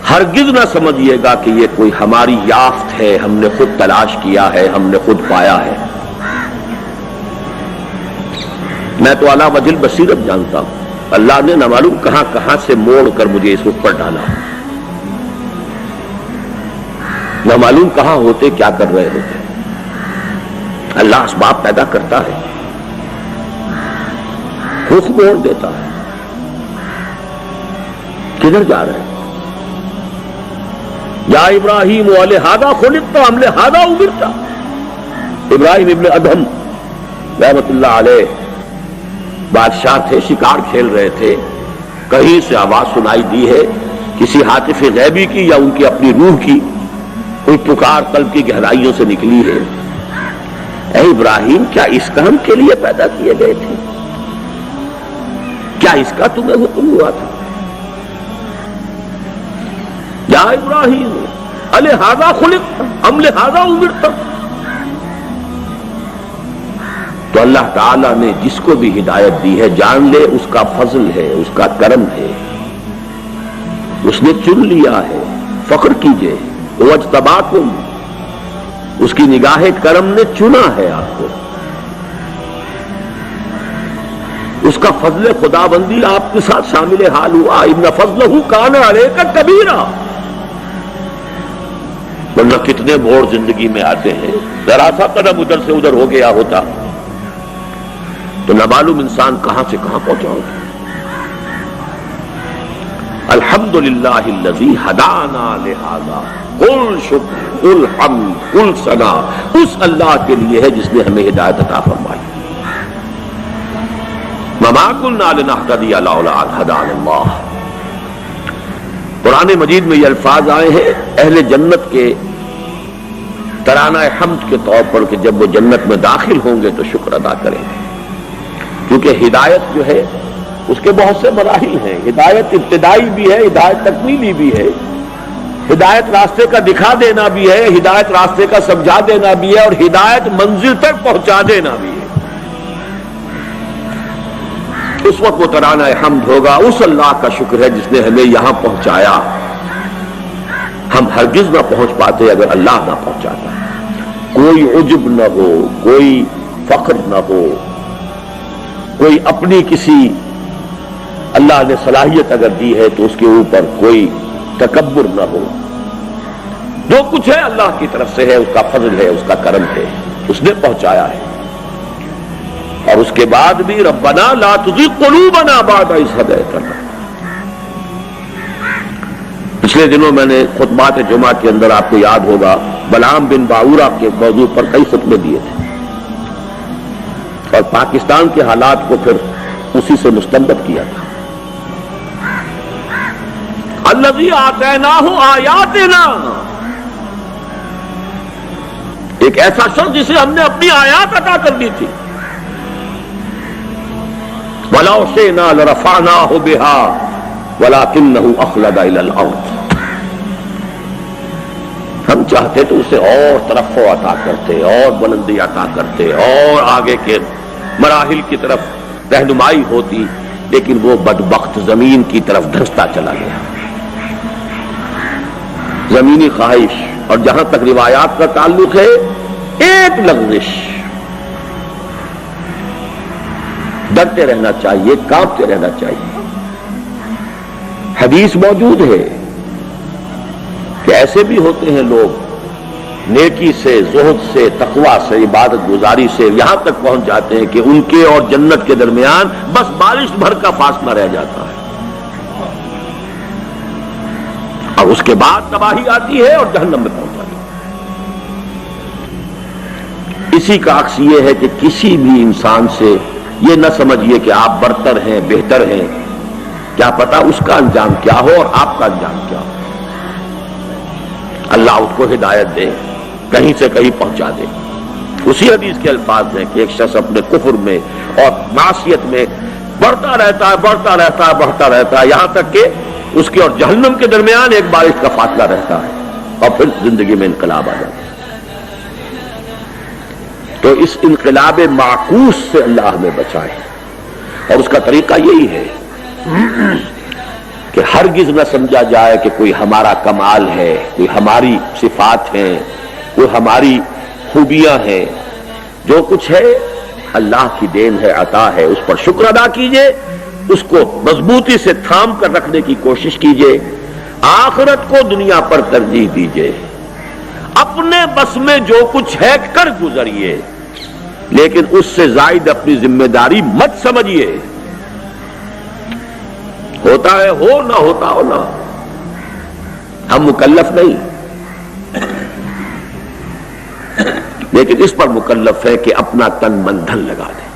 ہرگز نہ سمجھیے گا کہ یہ کوئی ہماری یافت ہے، ہم نے خود تلاش کیا ہے، ہم نے خود پایا ہے۔ میں تو اعلیٰ وجہ بصیرت جانتا ہوں، اللہ نے نہ معلوم کہاں کہاں سے موڑ کر مجھے اس رخ پر ڈالا، نہ معلوم کہاں ہوتے کیا کر رہے ہوتے۔ اللہ اسباب پیدا کرتا ہے، رخ موڑ دیتا ہے۔ کدھر جا رہے ہیں؟ یا ابراہیم لہذا خلقت ام لہذا امرت۔ ابراہیم ابن ادہم رحمت اللہ علیہ بادشاہ تھے، شکار کھیل رہے تھے، کہیں سے آواز سنائی دی ہے کسی ہاتف غیبی کی یا ان کی اپنی روح کی، کوئی پکار قلب کی گہرائیوں سے نکلی ہے، اے ابراہیم کیا اس کام کے لیے پیدا کیے گئے تھے؟ کیا اس کا تمہیں حکم ہوا تھا؟ یا ابراہیم لہذا خلقت ام لہذا امرت۔ تو اللہ تعالیٰ نے جس کو بھی ہدایت دی ہے جان لے اس کا فضل ہے، اس کا کرم ہے، اس نے چن لیا ہے، فخر کیجئے۔ وَاجْتَبَاكُمْ، اس کی نگاہ کرم نے چنا ہے آپ کو، اس کا فضل خداوندی آپ کے ساتھ شامل حال ہوا۔ إِنَّ فَضْلَهُ كَانَ عَلَيْكَ كَبِيرًا۔ ورنہ کتنے موڑ زندگی میں آتے ہیں، ذرا سا قدم ادھر سے ادھر ہو گیا ہوتا تو نہ معلوم انسان کہاں سے کہاں پہنچا ہوتا۔ الحمدللہ الذی ہدانا لہذا، قل شکر قل حمد قل ثنا، اس اللہ کے لیے ہے جس نے ہمیں ہدایت عطا فرمائی۔ وما كنا لنهتدي لولا ان هدانا اللہ۔ قرآن مجید میں یہ الفاظ آئے ہیں اہل جنت کے ترانہ حمد کے طور پر کہ جب وہ جنت میں داخل ہوں گے تو شکر ادا کریں گے، کیونکہ ہدایت جو ہے اس کے بہت سے مراحل ہیں۔ ہدایت ابتدائی بھی ہے، ہدایت تکمیلی بھی ہے، ہدایت راستے کا دکھا دینا بھی ہے، ہدایت راستے کا سمجھا دینا بھی ہے، اور ہدایت منزل تک پہنچا دینا بھی ہے۔ اس وقت وہ ترانہ حمد ہوگا، اس اللہ کا شکر ہے جس نے ہمیں یہاں پہنچایا، ہم ہرگز نہ پہنچ پاتے اگر اللہ نہ پہنچاتا۔ کوئی عجب نہ ہو، کوئی فخر نہ ہو، کوئی اپنی کسی اللہ نے صلاحیت اگر دی ہے تو اس کے اوپر کوئی تکبر نہ ہو۔ جو کچھ ہے اللہ کی طرف سے ہے، اس کا فضل ہے، اس کا کرم ہے، اس نے پہنچایا ہے۔ اور اس کے بعد بھی ربنا لا تزغ قلوبنا بعد اذ ہدیتنا۔ پچھلے دنوں میں نے خطبات جمعہ کے اندر آپ کو یاد ہوگا بلعام بن باورہ کے موضوع پر کئی خطبے دیے تھے، اور پاکستان کے حالات کو پھر اسی سے مستنبط کیا تھا۔ الذی آتیناہ آیاتنا، ایک ایسا شخص جسے ہم نے اپنی آیات عطا کر دی تھی۔ وَلَوْ شِئْنَا لَرَفَعْنَاهُ بِهَا وَلَكِنَّهُ أَخْلَدَ إِلَى الْأَرْضِ۔ ہم چاہتے تو اسے اور ترفع عطا کرتے، اور بلندی عطا کرتے، اور آگے کے مراحل کی طرف رہنمائی ہوتی، لیکن وہ بدبخت زمین کی طرف دھنستا چلا گیا۔ زمینی خواہش، اور جہاں تک روایات کا تعلق ہے ایک لغزش، ڈرتے رہنا چاہیے، کانپتے رہنا چاہیے۔ حدیث موجود ہے کہ ایسے بھی ہوتے ہیں لوگ نیکی سے، زہد سے، تقوی سے، عبادت گزاری سے یہاں تک پہنچ جاتے ہیں کہ ان کے اور جنت کے درمیان بس بارش بھر کا فاصلہ رہ جاتا ہے، اور اس کے بعد تباہی آتی ہے اور جہنم میں پہنچ جاتی ہے۔ اسی کا عکس یہ ہے کہ کسی بھی انسان سے یہ نہ سمجھیے کہ آپ برتر ہیں، بہتر ہیں، کیا پتا اس کا انجام کیا ہو اور آپ کا انجام کیا ہو۔ اللہ اس کو ہدایت دے، کہیں سے کہیں پہنچا دے۔ اسی حدیث کے الفاظ ہیں کہ ایک شخص اپنے کفر میں اور معصیت میں بڑھتا رہتا ہے، بڑھتا رہتا ہے، بڑھتا رہتا ہے، یہاں تک کہ اس کے اور جہنم کے درمیان ایک بارش کا فاصلہ رہتا ہے، اور پھر زندگی میں انقلاب آ جاتا ہے۔ تو اس انقلاب معکوس سے اللہ ہمیں بچائے، اور اس کا طریقہ یہی ہے کہ ہرگز نہ سمجھا جائے کہ کوئی ہمارا کمال ہے، کوئی ہماری صفات ہیں، کوئی ہماری خوبیاں ہیں. جو کچھ ہے اللہ کی دین ہے، عطا ہے، اس پر شکر ادا کیجئے، اس کو مضبوطی سے تھام کر رکھنے کی کوشش کیجئے. آخرت کو دنیا پر ترجیح دیجئے. اپنے بس میں جو کچھ ہے کر گزریے، لیکن اس سے زائد اپنی ذمہ داری مت سمجھیے. ہوتا ہے ہو، نہ ہوتا ہو نہ، ہم مکلف نہیں، لیکن اس پر مکلف ہے کہ اپنا تن من دھن لگا دے.